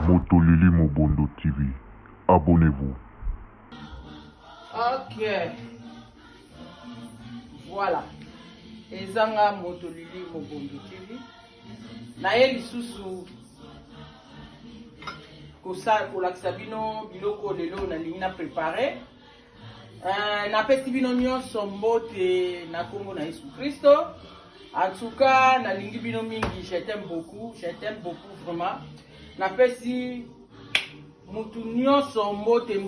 Motolili Mobondo TV. Abonnez-vous. Ok. Voilà. Ezanga Motolili Mobondo TV. Naye lisusu kolakisa bino biloko lelo nalingi na préparé. Napesi bino nyonso mbote na Kongo na Yesu Kristo. En tout cas, nalingi bino mingi, je t'aime beaucoup vraiment. Napesi mutu nyonso mbote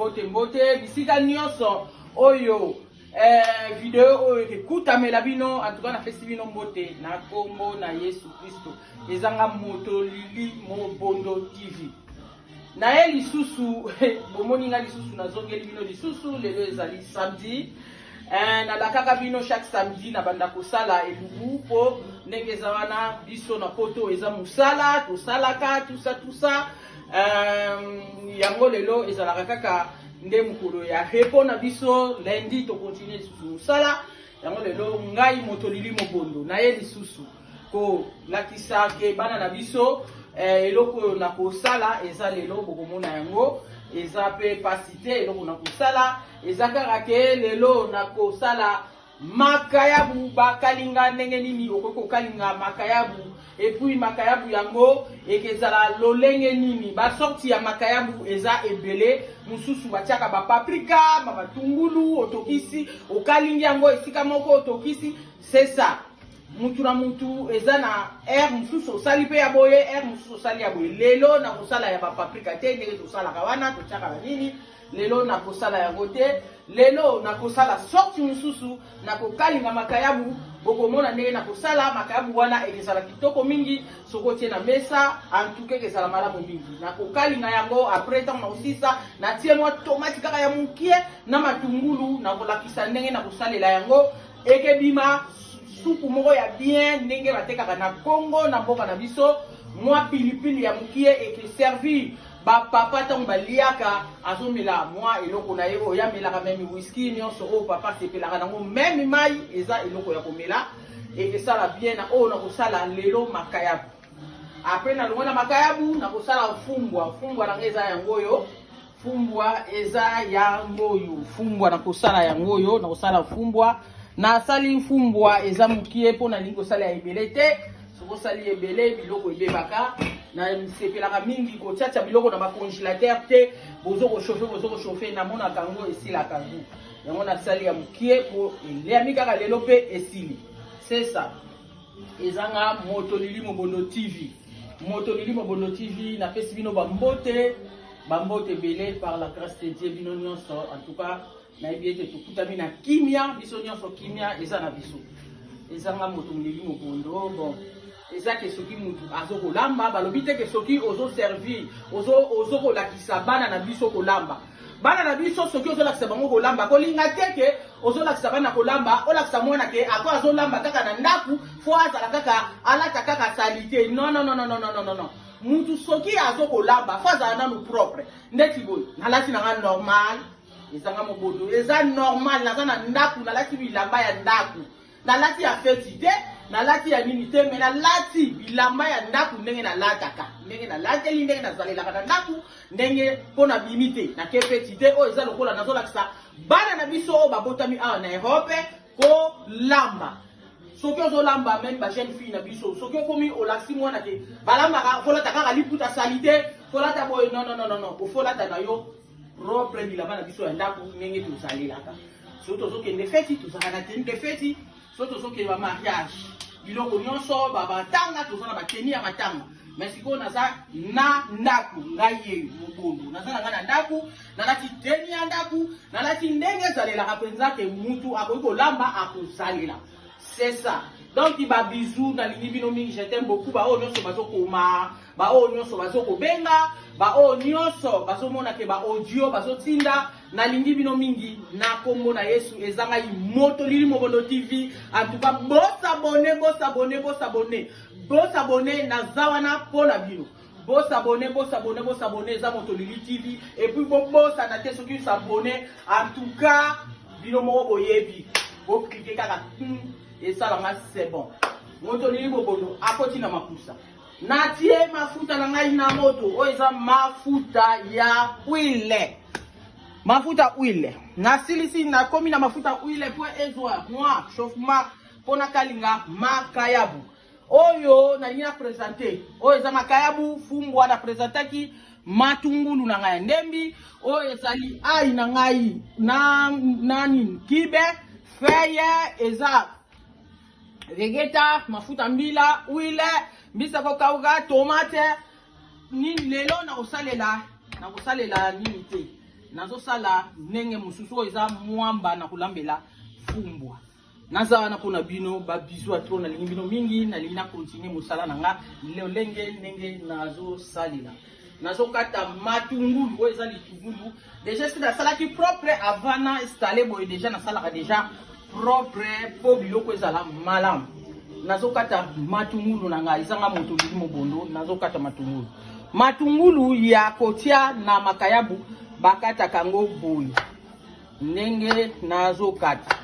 bisika nyonso oyo video oyo ekutamela bino. En tout cas, napesi bino mbote na Kongo na Yesu Kristo. Ezanga Motolili Mobondo TV. Naye lisusu bomoninga lisusu nazongeli bino lisusu lelo ezali samedi. Nalakaka bino chaque samedi na banda kosala elubu po ndenge za wana biso na poto eza musala tosalaka tout ça yango lelo ezalaka kaka nde mukolo ya repo na biso lundi to continue lisusu musala yango lelo ngai Motolili Mobondo naye lisusu ko lakisa ke bana na biso eloko na kosala eza lelo bokomona yango eza pe pasite eloko na kosala eza kaka ke lelo na kosala makayabu bakalinga ndenge nini okoko kalinga makayabu et puis makayabu yango ekezala lolenge nini ba sorti ya makayabu eza ebele mususu batiaka ba paprika matungulu otokisi okalingi yango esika moko otokisi c'est ça. Mutu na mutu eza na air mususu osali pe ya boye air mususu osali ya boye lelo na kosala ya ba paprika te ndenge tosala kawana tochaka na nini lelo na kosala yango te lelo na kosala sorti mususu na kokalinga makayabu bokomona ndenge na kosala makayabu wana ezala kitoko mingi soko tie na mesa en tout cas ezala malamu mingi na kokalinga yango après temps na osisa na tie mwa tomate kaka ya mukie na matungulu na kolakisa ndenge na kosalela yango ekebima supu moko ya bien ndenge batekaka na Kongo na mboka na biso mwa pilipili ya mukie eke servi ba papa tango baliaka azomela mwa eloko na ye oya melaka même whisky nyonso o papa sepelaka nango même mai eza eloko ya komela eke sala bien na o na kosala lelo makayabu après na longona makayabu na kosala fumbwa na eza yangoyo fumbwa eza yangoyo fumbwa na kosala yangoyo na kosala fumbwa na sali fumbwa eza mukie pona lingo sala ya ebele te soko sali ebele biloko ebebaka na sepelaka mingi ko tchatcha biloko na ba congélateur te bozo ko chauffer na mona kango esila kango yango na sali ya mukie po le amikaka lelo pe esili c'est ça ezanga Motolili Mobondo TV. Motolili Mobondo TV na pesi bino bambote belé par la grâce de Dieu bino nyonso en tout cas na ebiete tukutami na kimia biso nyonso kimia eza na biso ezanga Motolili Mobondo bon eza ke soki mutu azokolamba balobi te ke soki ozo servir ozo kolakisa bana na biso kolamba bana na biso soki ozo lakisa bango kolamba kolinga te ke ozo lakisa bana kolamba olakisa mwana ke ako azolamba kaka na ndaku fo azala kaka alata kaka salite non mutu soki azokolamba fo azala nanu propre ndeti boy nalati nanga normal ezanga Mobondo eza normal naza na ndaku nalati bilamba ya ndaku nalati ya feti te nalati ya nini te me nalati bilamba ya ndaku ndenge nalataka ndenge nalateli ndenge nazalelaka na ndaku ndenge mpona bimi te na ke feti te oyo eza lokola nazolakisa bana na biso oyo babotami awa na Europe kolamba soki ozolamba même ba jeune fille na biso soki okomi olakisi mwana te balambaka folata kaka liputa salite folata boye non ofolata na yo propre bilamba na biso ya ndaku ndenge tozalelaka soki tozokende feti tozalaka na teni de feti soki tozokende ba mariage biloko nyonso babatanga tozana bateni ya matanga mais sikoyo naza na ndaku ngai ye Mobondo naza na nga na ndaku nalati teni ya ndaku nalati ndenge ezalelaka mpenza ke mutu akoki kolamba akozalela c'est ça. Donc ba bisous na lingi bino mingi je t'aime beaucoup ba o nyonso bazokoma ba o nyonso bazokobenga ba o nyonso bazomona ke ba audio bazotinda na lingi bino mingi na Kongo na Yesu ezanga Motolili Mobondo TV. En tout cas boss abonner na zawana pona bino boss abonner za Motolili TV et puis boss na te soki s'abonner en tout cas bino moko boyebi bo cliquer kaka et ça là c'est bon Motolili Mobondo akoti na makusa natie mafuta na ngai na moto oyo eza mafuta ya huile. Mafuta huile nasilisi nakomi na mafuta huile po ezwa mwa chauffement pona kalinga makayabu oyo nalingi na présenter oyo eza makayabu fumbwa na présentaki matungulu na ngai ndembi oyo ezali ai na ngai na nani kibe feye eza vegeta mafuta mbila huile mbisa kokauka tomate nini lelo na kosalela nini te nazosala ndenge mususu eza mwamba na kulambela fumbwa naza wana pona bino babizu atro na lingi bino mingi na lina continue musala nanga leo ndenge nazosalela nazokata matungulu oyo eza litungulu déjà c'est nasalaki propre avant na installer boye déjà nasalaka déjà propre po biloko ezala malamu nazokata matungulu nanga ezanga moto lili mobondo nazokata matungulu ya kotia na makayabu bakata kango boye ndenge nazokata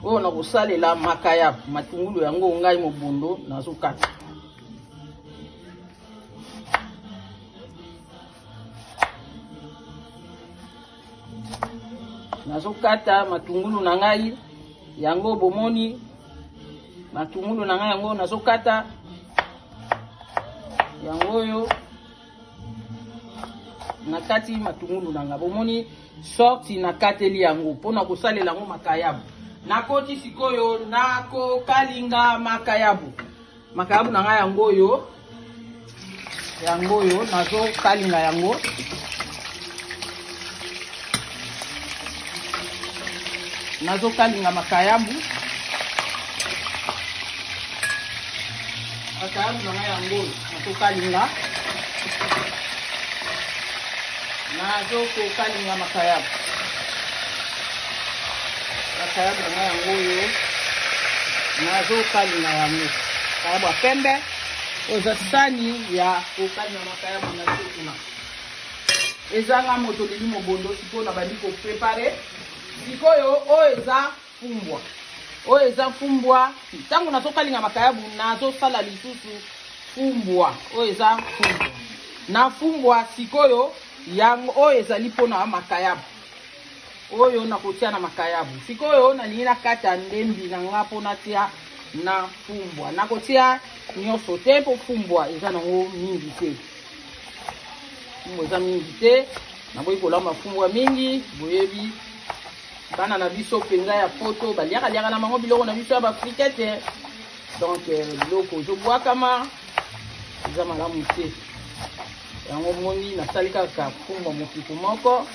oyo na kosalela makayabu matungulu yango ngai mobondo nazokata matungulu na ngai yango bomoni matungulu na ngai yango nazokata yango yo nakati matungulu na ngai bomoni sorti nakateli yango pona kosalela yango makayabu nakoti sikoyo nako kalinga makayabu na ngai yango yo nazo kalinga yango makayabu na ngai yango nazo kalinga makayabu na ngai yango yo nazo kalinga yango makayabu pembe oza sani ya kokalinga makayabu na sokuna ezanga moto lili mobondo sikoyo na bandi ko préparer sikoyo oyo eza fumbwa ntango nazokalinga makayabu nazosala lisusu fumbwa oyo eza fumbwa na fumbwa sikoyo yango oyo ezali mpona makayabu oyo nakotia na makayabu sikoyo nalingi nakata ndembi na nga mpona tia na fumbwa nakotia nyonso te mpo fumbwa eza nango mingi te naboyi kolamba fumbwa mingi boyebi bana na biso penza ya poto baliaka na mango biloko na biso ya baafrika te donc biloko ozobwakama eza malamu te yango moni nasali kaka fumbwa mopiku moko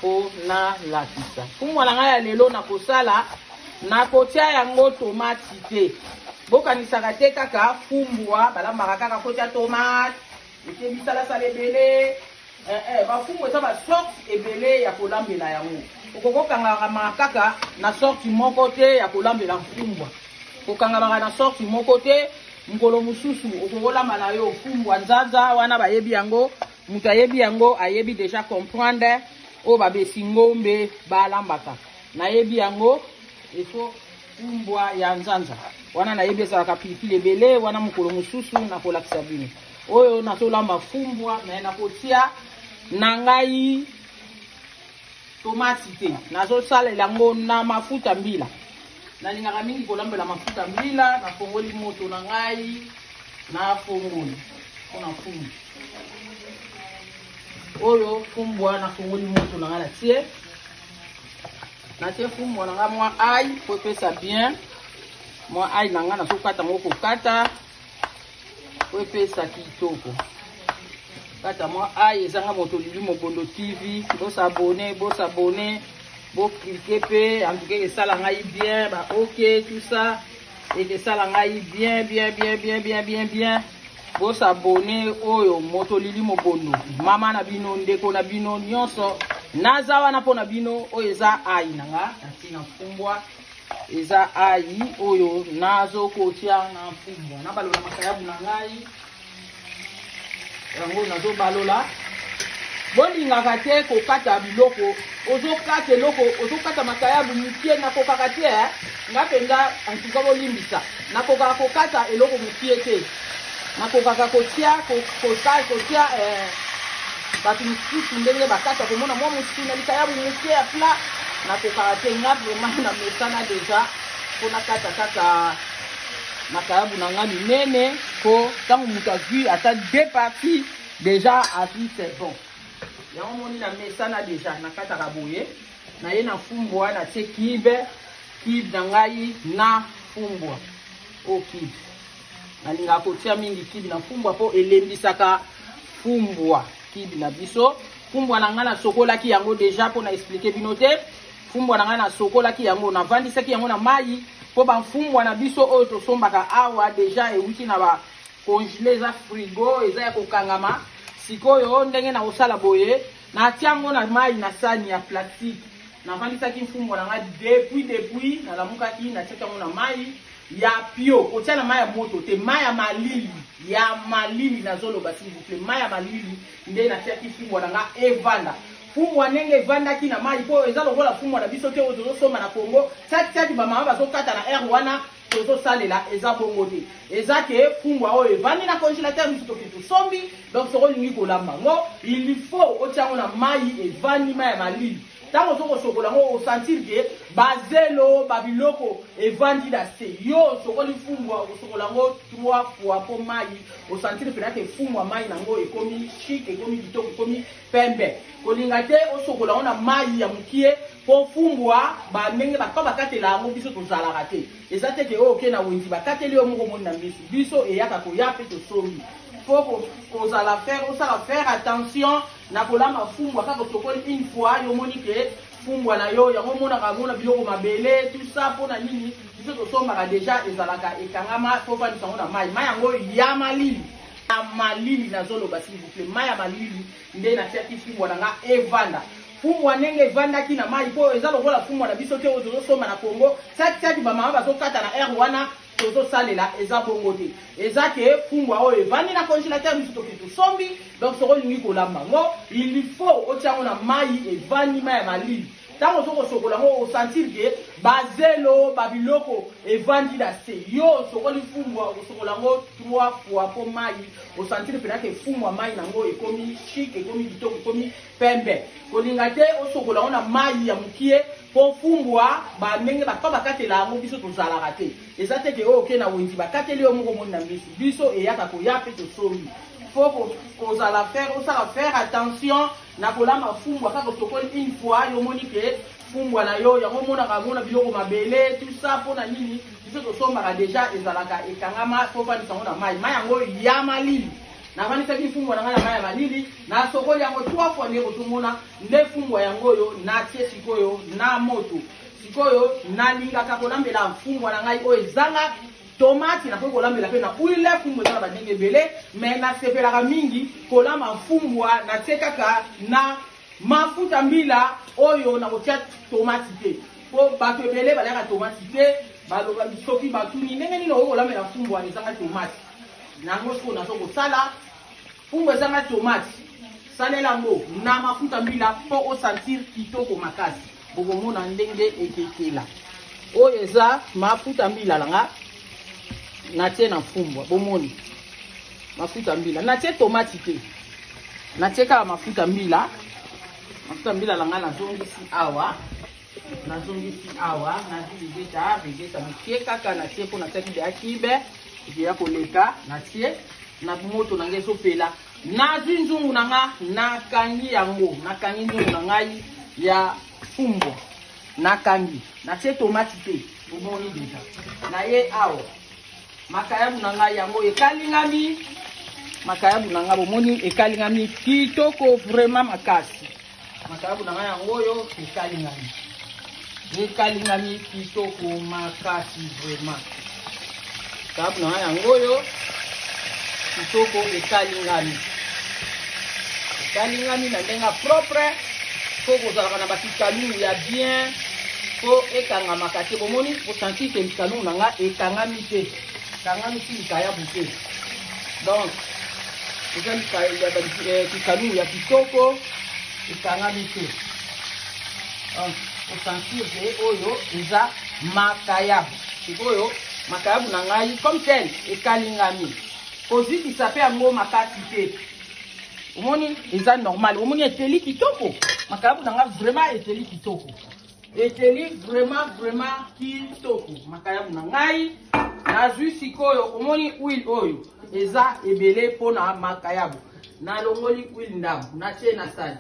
po nalakisa fumbwa na ngai ya lelo nakosala nakotia yango tomati te bokanisaka te kaka fumbwa balambaka kaka kotia tomate ete bisalasala ebele bafumbwa eza basorte ebele ya kolambela yango okokokangaka kaka na sorti moko te ya kolambela fumbwa kokangaka na sorti moko te mokolo mosusu okokolamba na yo fumbwa nzanza wana bayebi yango moto ayebi yango ayebi déjà comprendre oyo babesi ngombe balambaka nayebi yango efo fumbwa ya nzanza wana nayebi ezalaka pilipili ebele wana mokolo mosusu nakolakisa bino oyo nazolamba fumbwa me nakotia na ngai tomati te nazosalela yango na mafuta mbila nalingaka mingi kolambela mafuta mbila nafongoli moto na ngai nafongoli mpona fumbwa oyo fumbwa nafongoli moto na ngai natie fumbwa na ngai mwa ai po epesa bien mwa ai na ngai nazokata ngo kokata po epesa kitoko kata mwa ai ezanga moto lili mobondo TV bosabone bocliquer pe en tout cas esala ngai bien ba ok tout ça et esala ngai bien bosabone oyo moto lili mobondo mama na bino ndeko na bino nyonso naza wana mpona bino oyo eza ai nanga ntina fumbwa eza ai oyo nazokotia na fumbwa nabalola makayabu na ngai yango nazobalola bolingaka te kokata biloko ozokata eloko ozokata makayabu mikie nakokaka te nga penza antuka bolimbisa nakoka kokata eloko mokie te nakokaka kotia bato mosusu ndenge bakata komona mwa mosusu na likayabu moke ya pla nakokaka te nga vraiment na mesana deja mpona kata makayabu na nga minene po ntango moto azwi ata deux parties deja azwi c'est bon yango moni na mesana deja nakataka boye naye na fumbwa natie kibe na ngai na fumbwa o kibe nalingaka kotia mingi kibe na fumbwa po elembisaka fumbwa kibe na biso fumbwa na ngai nasokolaki yango deja po na expliquer bino te fumbwa na ngai nasokolaki yango navandisaki yango na mai po bafumbwa na biso oyo tosombaka awa deja euti na bacongelé eza frigo eza ya kokangama sikoyo ndenge na kosala boye natia yango na mai na sani ya plastique navandisaki mfumbwa na ngai depuis nalamukaki natiaki yango na mai ya pio kotia na mai ya moto te mai ya malili nazoloba s'il vous plaît mai ya malili nde natiaki mfumbwa na ngai evanda fumbwa ndenge evandaki na mai po eza lokola fumbwa na biso te oyo tozosomba na Congo tiaki bamama bazokata na aire wana tozosalela eza bongo te eza ke fumbwa oyo evandi na congélateur misu toki tosombi donc soko olingi kolamba ngo il faut otia yango na mai evandi mai ya malili ntango ozokosokola yango osentir ke bazelo babiloko evandi na se yo sokoli fumbwa okosokola yango 3 fois po mai osentir pena ke fumbwa mai nango ekomi chic ekomi kitoko ekomi pembe kolinga te osokola yango na mai ya mokie po fumbwa bandenge bakaba bakatela yango biso tozalaka te eza te ke oyo oke na wenzi bakateli yo moko moni na miso biso eyaka koya mpe tosombi faut osala faire attention na kolamba fumbwa kaka sokoli une fois yo moni ke fumbwa na yo yango monaka mona biloko mabele tout ça mpona nini biso tosombaka deja ezalaka ekangama po vandisa yango na mai yango ya malili nazoloba s'il vous plaît mai ya malili nde natiaki fumbwa na nga evanda fumbwa ndenge evandaki na mai po eza lokola fumbwa na biso te oyo tozosomba na Congo tiaki bamama bazokata na aire wana tozosalela eza bongo te eza ke fumbwa oyo evandi na congélateur misu toki tosombi donc soko olingi kolamba ngo il faut otia yango na mai evandi mai ya malili ntango ozokosokola yango osentir ke bazelo babiloko evandi na se yo sokoli fumbwa okosokola yango 3 fois po mai osentir pena ke fumbwa mai nango ekomi chic ekomi kitoko ekomi pembe kolinga te osokola yango na mai ya mokie po fumbwa bandenge bakaba bakatela yango biso tozalaka te eza te ke oyo oke na wenzi bakateli yo moko moni na miso biso eyaka koya mpe tosombi faut osala faire attention na kolamba fumbwa kaka sokoli une fois yo moni ke fumbwa na yo yango monaka mona biloko mabele tout ça mpona nini biso tosombaka deja ezalaka ekangama po vandisa yango na mai yango ya malili navandisaki fumbwa na ngai na mai ya malili nasokoli yango 3 fois ndenge kotomona nde fumbwa yango oyo natie sikoyo na moto sikoyo nalingaka kolambela fumbwa na ngai oyo ezanga tomate nakoki kolambela mpe na huile fumbwa eza na bandenge ebele me nasepelaka mingi kolamba fumbwa natie kaka na mafuta mbila oyo nakotia tomate te po bato ebele baliaka tomate te baloba soki batuni ndenge nini okoki kolambela fumbwa ezanga tomate nango sikoyo nazo kosala fumbwa ezanga tomate salela yango na mafuta mbila mpo osentir kitoko makasi bokomona ndenge ekekela oyo eza mafuta mbila langa natie na fumbwa bomoni mafuta mbila natie tomate te natie kaka mafuta mbila langa nazongisi awa nazili mokie kaka natie mpo natiaki deya kibe ekeya koleka natie na moto na ngai ezopela nazwi nzungu na nga nakangi nzungu na ngai ya fumbwa nakangi natie tomate te omoni deja naye awa makayabu na ngai yango ekalingami makayabu na ngai bomoni ekalingami kitoko vraiment makasi makayabu na ngai yango oyo ekalingami kitoko makasi vraiment makayabu na ngai yango oyo kitoko ekalingami na ndenge propre po kozalaka na bakikalu ya bien po ekangamaka te bomoni osentir ke likalu na nga ekangami te likayabu te donc eza kikalu ya kitoko ekangami te donc osentir ke oyo eza makayabu. Sikoyo makayabu na ngai comme tel ekalingami. Kozikisa pe yango makasi te. Omoni eza normal. Omoni eteli kitoko. Makayabu na ngai vraiment eteli kitoko. Eteli vraiment kitoko. Makayabu na ngai nazwi sikoyo omoni huile oyo eza ebele pona makayabu. Na longoli huile ndambu na tie na sali.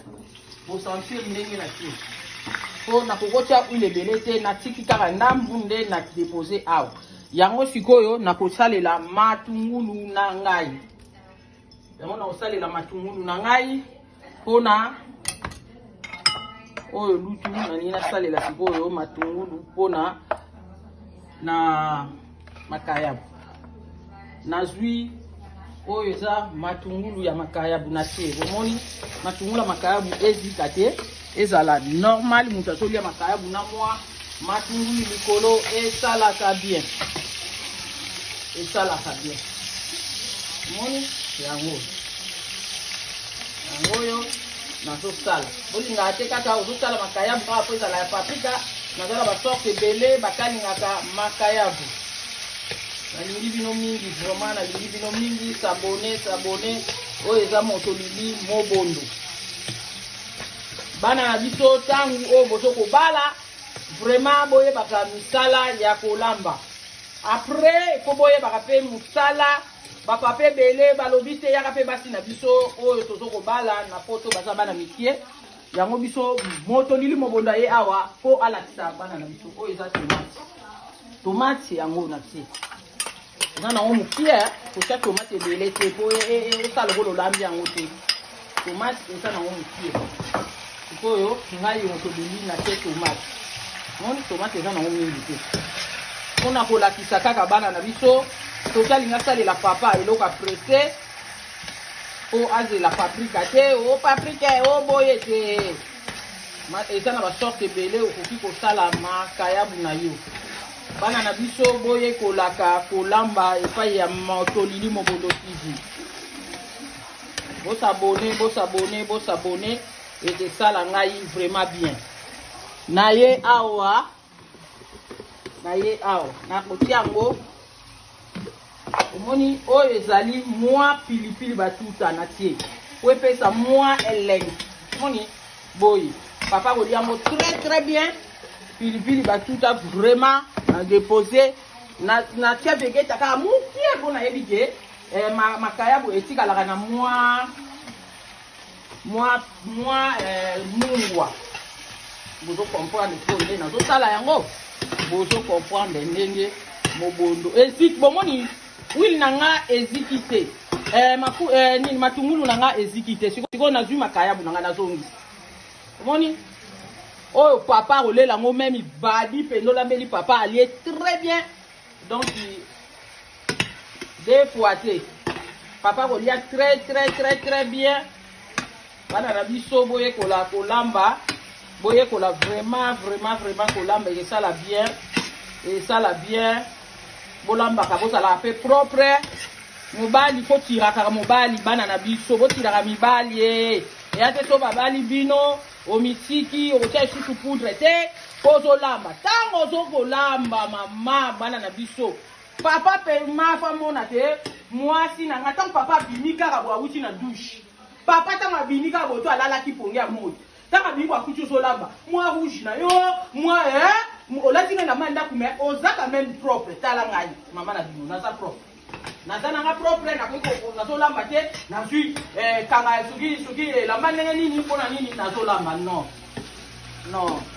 Pour sentir ndenge na tie. Po na kokotia huile ebele te na tiki kaka ndambu nde na déposer awa. Yango sikoyo na kosalela matungulu na ngai. Yango na kosalela matungulu na ngai pona oyo lutu na nina salela sikoyo matungulu pona na makayabu. Nazwi oyo eza matungulu ya makayabu na tie. Omoni matungulu ya makayabu ezika te. Ezala normal mutu atolia makayabu na mwa matungulu likolo esalaka bien. Esalaka bien. Omoni yango. Yango yo nazosala. Bolinga ate kaka ozosala makayabu kaka po ezala ya paprika. Nazala basorte ebele bakalingaka makayabu. Nalingi bino mingi vraiment nalingi bino mingi sabone oyo eza motolili mobondo. Bana na biso tangu oyo bozo kobala vraiment boyebaka misala ya kolamba. Après ko boyebaka pe musala bapapa ebele balobi te yaka pe basi na biso oyo tozo kobala na poto baza bana mikie. Yango biso motolili mobondo ye awa po alakisa bana na biso oyo eza tomate yango na tie. Nana on mukie kocha tomate ebele te po osala ko lolambi yango te. Tomate eza na on mukie. Sikoyo ngai motolili na tie tomate. Moni tomate eza na on mingi te. Pona kolakisa kaka bana na biso tokalinga salela papa eloko pressé o azela paprika te o paprika o boye te. Eza na basorte ebele okoki kosala makayabu na yo. Bana na biso boye kolaka kolamba epai ya motolili mobondo TV. Bosabone et sala ngai vraiment bien. Naye awa na kotiango omoni oyo ezali mwa pilipili batuta na tie. Po epesa mwa elengi. Omoni boye papa koliango très bien. Pilipili batuta vraiment déposé na tia vegeta ka mukie bona yebike makayabu etikalaka na mungwa. Bozo comprendre ko nde na zosala yango. Bozo comprendre ndenge mobondo eziki bomoni huile nanga ezikite nini matungulu nanga ezikite siko nazwi makayabu nanga nazongi. Omoni oh papa olela ngo même badi pendola mbeli papa allié très bien donc deux fois té papa olia très bien bana na biso boye kola kolamba boye kola vraiment kolamba et ça la bien bolamba ka bosala fait propre mobali faut tiraka mobali bana na biso bo tiraka mibali et ate to babali bino omitiki okotia isusu poudre te kozolamba tango ozokolamba mama bana na biso papa pe mafa mona te mwasi na nga tango papa bimi kaka bwawuti na douche papa tango abimi kaka boto alalaki pongi ya moto tango abimi bwakuti ozolamba mwa rouge na yo mwa olati nga na manda kume ozaka même propre tala ngai mama na bino naza propre naza nanga propre nazolamba te nazwi kanga soki elamba ndenge nini mpona nini nazolamba non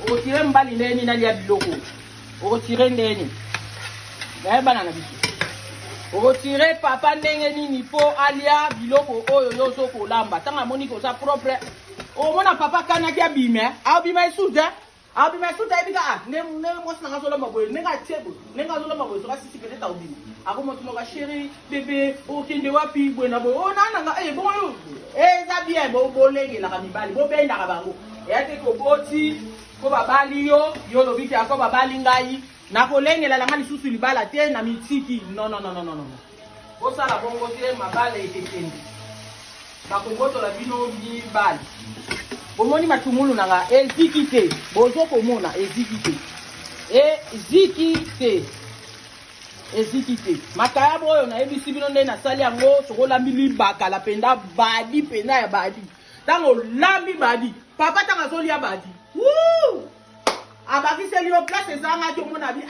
okotire mbali ndeni nalia biloko okotire ndeni bana na biso okotire papa ndenge nini po alia biloko oyo yo ozokolamba ntango amoni koza propre omona papa kanaki abime abima esuta ebika nde mwasi nanga azolamba boye ndenge atie boye ndenge azolamba boye soka sisi peut-être aobima akomotunoka chéri bébé okende wapi boye na boye onananga boyo eza bien bolengelaka mibali bobendaka bango eyate koboti ko babali yo lobi te ako babali ngai nakolengela langa lisusu libala te na mitiki non bosala bongo te mabala ekekende bakobotola bino mibali bomoni matungulu nanga eziki te bozo komona eziki te eziki te makayabo oyo nayebisi bino nde nasali yango sokolambi libaka la penda badi penda ya badi ntango lambi badi papa ntango azolia badi abakiseli yo place ezangaki omona bi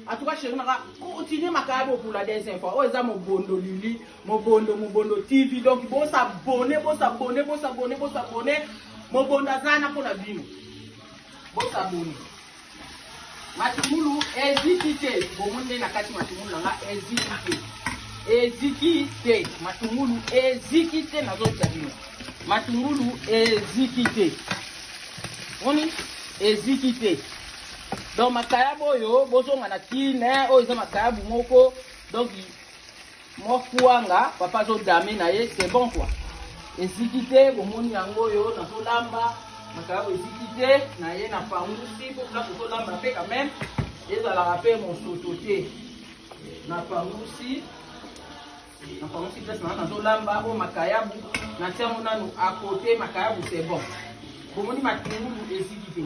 atuka sheri naka continue makayabo pour la deuxième fois oyo eza mobondo lili mobondo tv donc bosabone mobondo azana mpona bino bosabone matumulu eziki te bomonde na kati matumulu nanga eziki te matumulu eziki te nazotya bino matumulu eziki te oni eziki te donc makayabu oyo bozonga na kine oyo eza makayabu moko donc mokuanga papa azodame na ye c'est bon quoi eziki te bomoni yango oyo nazolamba makayabu eziki te na ye na pangusi po place ozolamba mpe quand même ezalaka mpe mosoto te na pangusi place na nazolamba oyo makayabu na tiango nanu akote makayabu c'est bon bomoni matungulu eziki te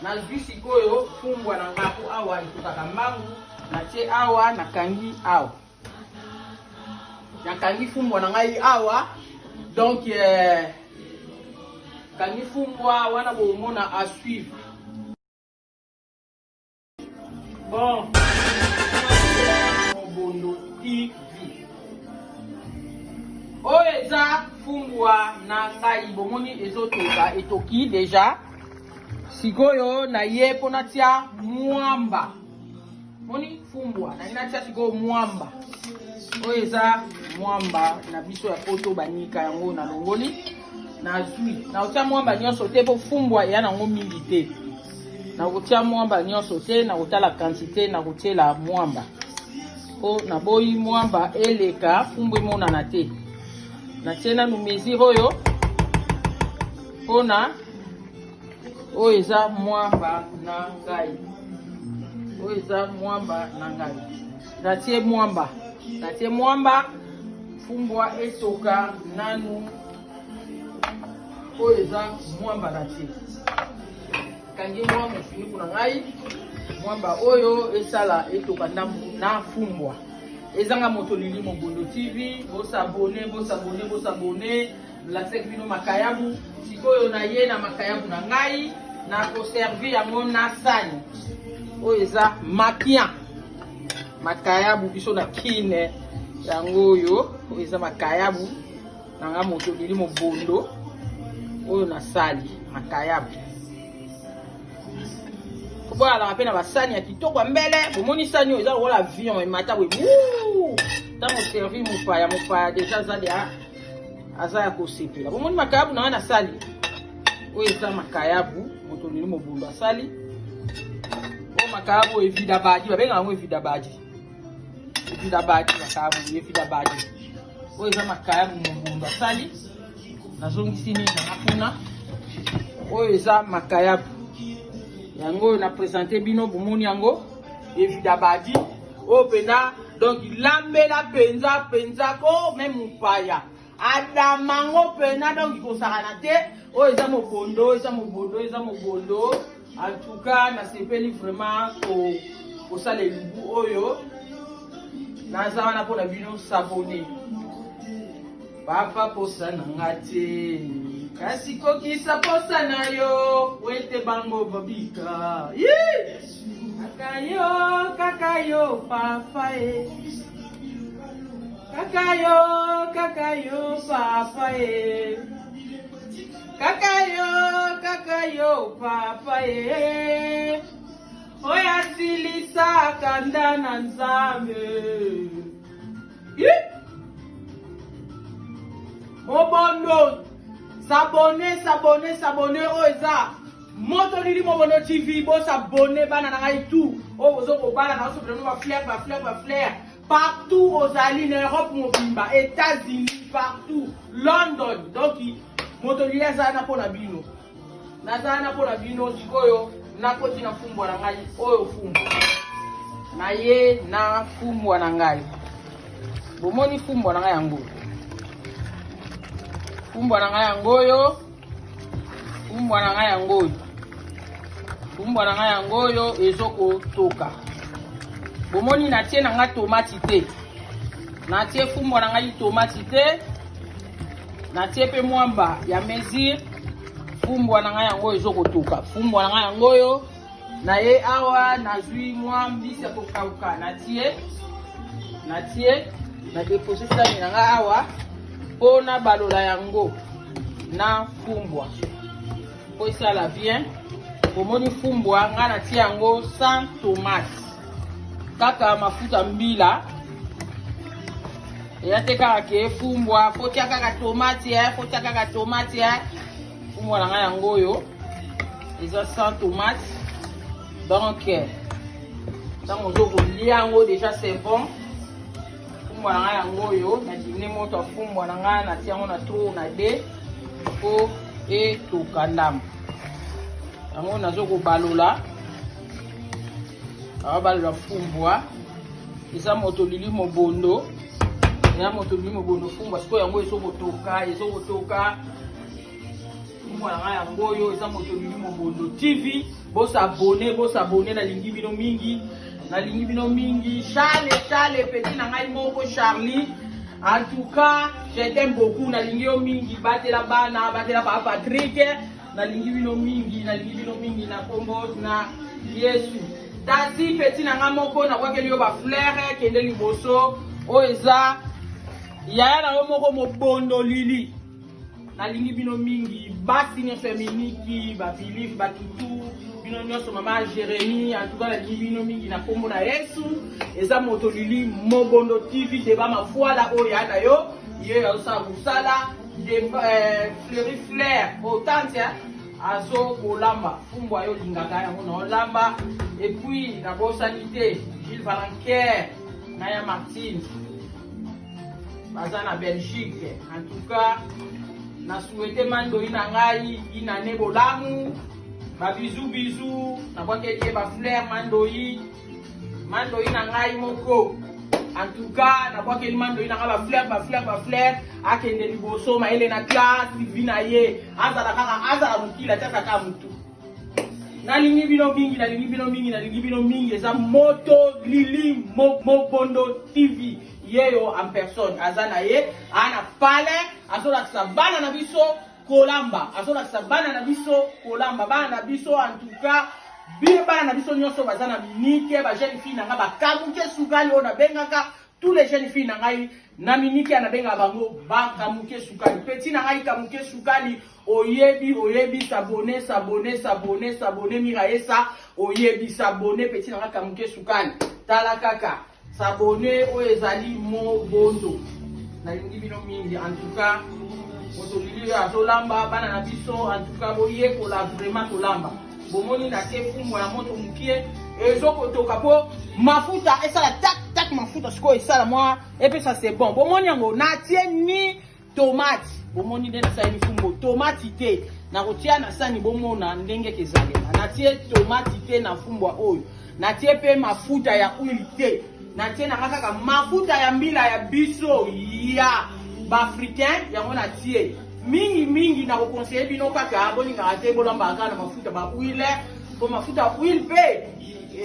nazwi sikoyo fumbwa na ngapo awa ekokaka mbangu natie awa nakangi awa nakangi fumbwa na ngai awa donc kangi fumbwa wana bomona à suivre bon mobondo TV oyo eza fumbwa na ngai bomoni ezotoka etoki deja sikoyo na ye po natia mwamba moni fumbwa na natia sikoyo mwamba oyo eza mwamba na biso ya poto banika yango na longoli na zui na otia mwamba nyonso te po fumbwa ya nango mingi te na kotia mwamba nyonso te na kotala quantité na kotiela mwamba po na boyi mwamba eleka fumbwa emonana te natie nanu mesure oyo mpona oyo eza mwamba na ngai oyo eza mwamba na ngai natie mwamba fumbwa etoka nanu oyo eza mwamba natie kangi mwamba finiku na ngai mwamba oyo esala etoka na fumbwa ezanga moto lili mobondo TV bosabone lasek bino makayabu sikoyo na ye na makayabu na ngai na koservi yango na sani oyo eza makia makayabu biso na kine yango oyo eza makayabu nanga moto lili mobondo oyo na sali makayabu koboya la pena basani ya kitoko mbele bomoni sani oyo eza lokola avion emata we ntango servi mopaya deja zali aza ya kosepela bomoni makayabu na wana sali oyo eza makayabu moto lili mobondo asali oyo makayabu evida badi babenga yango evida badi makayabu evida badi oyo eza makayabu mobondo asali nazongisi nini nanga kuna oyo eza makayabu yango na présenter bino bomoni yango evida badi oyo pena donc lambela penza ko même mupaya adamango pena donc kosakana te oyo eza mobondo en tout cas nasepeli vraiment kosala elubu oyo naza wana mpona bino sabone papa posa nanga te kasi kokisa posa na yo wete bango babika kakayo papa kakayo papa kakayo papa oya silisa kanda na nzambe mobondo sabone oyo eza moto lili mobondo TV bosabone bana na ngai tout oyo bozokobala na osopelano baflaire partout ozali na Europe mobimba États-Unis partout London donc moto lili aza na mpona bino naza na mpona bino sikoyo nakoti na fumbwa na ngai oyo fumbwa na ye na fumbwa na ngai bomoni fumbwa na ngai yango fumbwa na ngai yango oyo fumbwa na ngai yango oyo ezoko toka. Bomoni natie na ngai tomati te. Natie fumbwa na ngai tomati te. Natie pe mwamba ya mesure. Fumbwa na ngai yango ezoko toka. Fumbwa na ngai yango oyo na ye awa nazwi mwambisi ya kokauka. Natie na depose sani na ngai awa pona balola yango na fumbwa. Po esala bien. Bomoni fumbwa nga natie yango sans tomate. Kaka mafuta mbila. Eyate kaka ke fumbwa, fotia kaka tomate fumbwa na ngai yango oyo eza sans tomate. Donc tango ozo kolia yango déjà c'est bon. Fumbwa na ngai yango oyo na dine moto ya fumbwa na ngai natia yango na tro na de po etoka ndambo. Yango nazo kobalola. Balola fumbwa. Eza moto lili mobondo. Ya moto lili mobondo fumbwa. Siko yango ezoko toka. Fumbwa na ngai yango oyo eza moto lili mobondo TV. Bosa abonné na lingi bino mingi. Charlie petit na ngai moko Charlie. En tout cas, je t'aime beaucoup na lingi yo mingi. Batela bana, batela papa Patrick. Na lingi bino mingi na kombo na Yesu. Tasi petit na nga moko na kwa kelio ba fleur kende liboso o eza yaya na yo moko mobondo lili. Na lingi bino mingi basi ni feminiki ba believe ba tutu bino nyonso mama Jérémie en tout cas na lingi bino mingi na kombo na Yesu eza moto lili mobondo TV deba mafuala o ya na yo ya usa kusala de fleur autant azo kolamba fumbwa yo lingaka yango na olamba et puis na bosalité Gilles Valenquer na ya Martine baza na Belgique. En tout cas na souhaité mando ina ngai ina ne bolamu ba bisou na kwa kelie ba fleur mando ina ngai moko. En tout cas na kwa kelie mando ina ngai ba fleur akende liboso maele na classe vina ye azala mukila tata ka mutu. Nalingi bino mingi eza moto lili mobondo TV yeyo en personne azana ye ana pale azola sabana na biso kolamba bana na biso en tout cas bien bana na biso nyonso bazana minike ba jeune fille nanga ba kamuke sukali ona bengaka tous les jeunes filles na ngai na minike na benga bango ba kamuke sukali petit na ngai kamuke sukali oyebi s'abonner miraesa oyebi s'abonner petit na ngai kamuke sukali tala kaka s'abonner o ezali mobondo na lingi bino mingi. En tout cas moto lili azolamba bana na biso en tout cas boye kola vraiment kolamba bomoni na te fumbwa ya moto mukie ezoko toka po mafuta esala tak mafuta siko esala moi et puis ça c'est bon bomoni yango na tie ni tomate bomoni ndena sa ni fumbo tomate te na kotia na sani bomona ndenge kezale na tie tomate te na fumbwa oyo na tie pe mafuta ya huile te na tie na kaka mafuta ya mbila ya biso ya ba africain yango na tie mingi na conseiller bino kaka bolinga ate bolamba kana mafuta ba huile po mafuta huile pe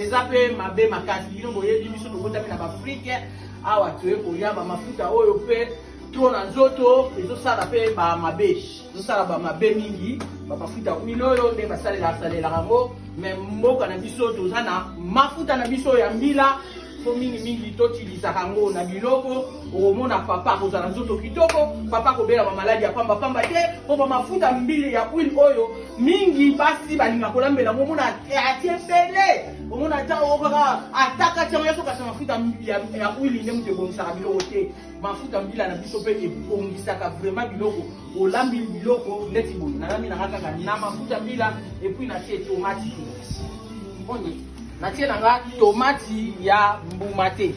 eza pe mabe makasi bino boyebi biso tokotami na ba Afrique awa toye koyamba mafuta oyo pe tro na nzoto ezosala pe ba mabe mingi ba mafuta huile oyo nde basalela yango mais mboka na biso tozana mafuta na biso ya mbila mingi totilisa kango na biloko omona papa kozala nzoto kitoko papa kobela ba maladi ya pamba te po mafuta mbili ya huile oyo mingi basi balinga kolambela omona atiepele omona ta okaka ataka tyango yaso kasa mafuta ya huile nde mutu ebongisaka biloko te mafuta mbila na biso pe ebongisaka vraiment biloko olambi biloko neti boye nalambi na kaka na mafuta mbila et puis na tie tomate bonye na tie nanga tomati ya mbuma te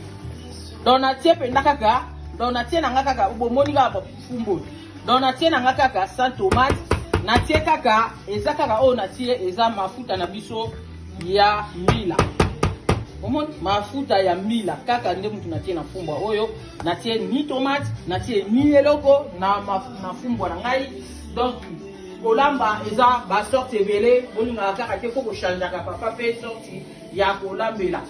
donc na tie penda kaka donc na tie nanga kaka bomoni kaka fumbo donc na tie nanga kaka sans tomate na tie kaka eza kaka o na tie eza mafuta na biso ya mbila omoni mafuta ya mbila kaka nde mutu na tie na fumbwa oyo na tie ni tomate na tie ni eloko na fumbwa na ngai donc kolamba eza ba sorte ebele bolinga kaka te faut changer ka papa pe sorti ya kolambela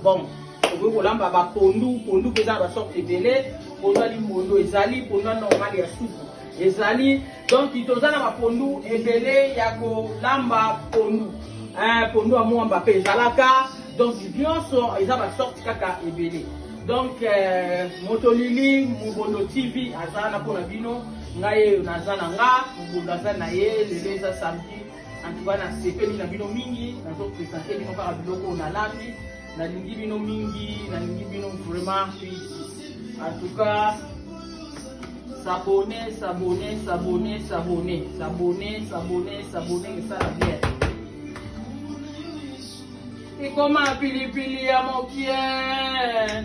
bon okoki kolamba ba pondu eza ba sorte ebele pondu ali mondo ezali pondu normal ya soupe ezali donc toza na ba pondu ebele ya kolamba pondu ya mwamba pe ezalaka donc nyonso eza ba sorte kaka ebele donc Motolili Mobondo TV azana pona bino ngaye nazana nga Mobondo azana ye leleza samedi en tout cas na sepeli na bino mingi nazo présenter bino par biloko na lambi na lingi bino mingi na lingi bino vraiment en tout cas s'abonner ça la bien. Ikoma pilipili ya mokie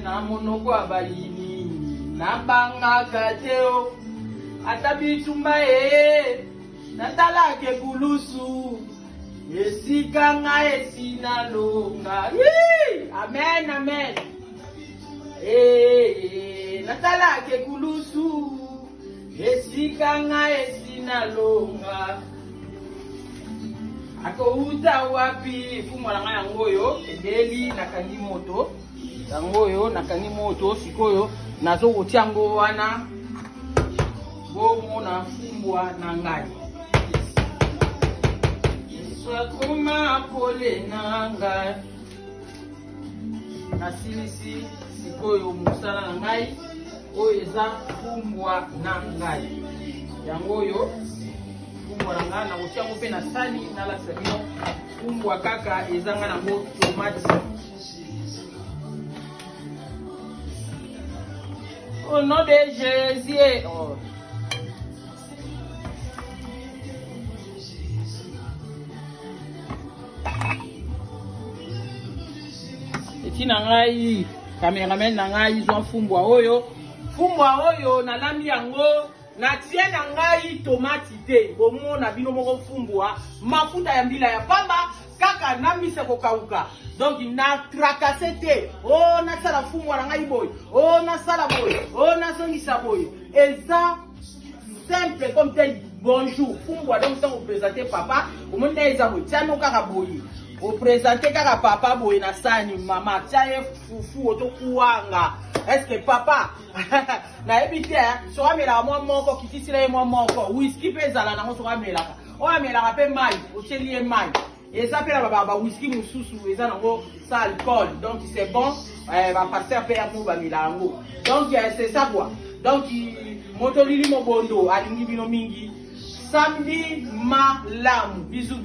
na monoko abalini na banga kateo atabitumba natala ke kulusu esika nga esina longa amen natala ke kulusu esika nga esina longa ako uta wapi fumwala nga yango yo ebeli nakangi moto yango yo nakangi moto sikoyo nazo kotia ngo wana bomo na fumbwa na ngai swakuma pole na ngai nasilisi sikoyo musala na ngai oyo eza fumbwa na ngai yango yo fumbwa na ngai na kotia ngo mpe na sani nalakisa bino fumbwa kaka ezanga nango tomate. Au nom de Jésus. Oh. Etina ngai cameraman na ngai zo fumbwa oyo na lambi yango na tie na ngai tomate te bomona bino moko fumbwa mafuta ya mbila ya pamba kaka na mise kokauka donc na tracasser te na sala fumbwa na ngai boy na sala boy na songisa boy eza simple comme tel bonjour fumbwa donc ça vous présenter papa au monde eza boy tiano kaka boy vous présenter kaka papa boy na sani mama tiaye fufu otokuanga est-ce que papa na ebite so amela mwa moko kitisila mwa moko whisky pezala na so amela o amela pe mai o chelie mai et ça pela ba whisky mususu eza nango ça alcool donc c'est bon va passer pe amu ba milango donc c'est ça quoi donc Motolili Mobondo alingi bino mingi samedi malamu bisous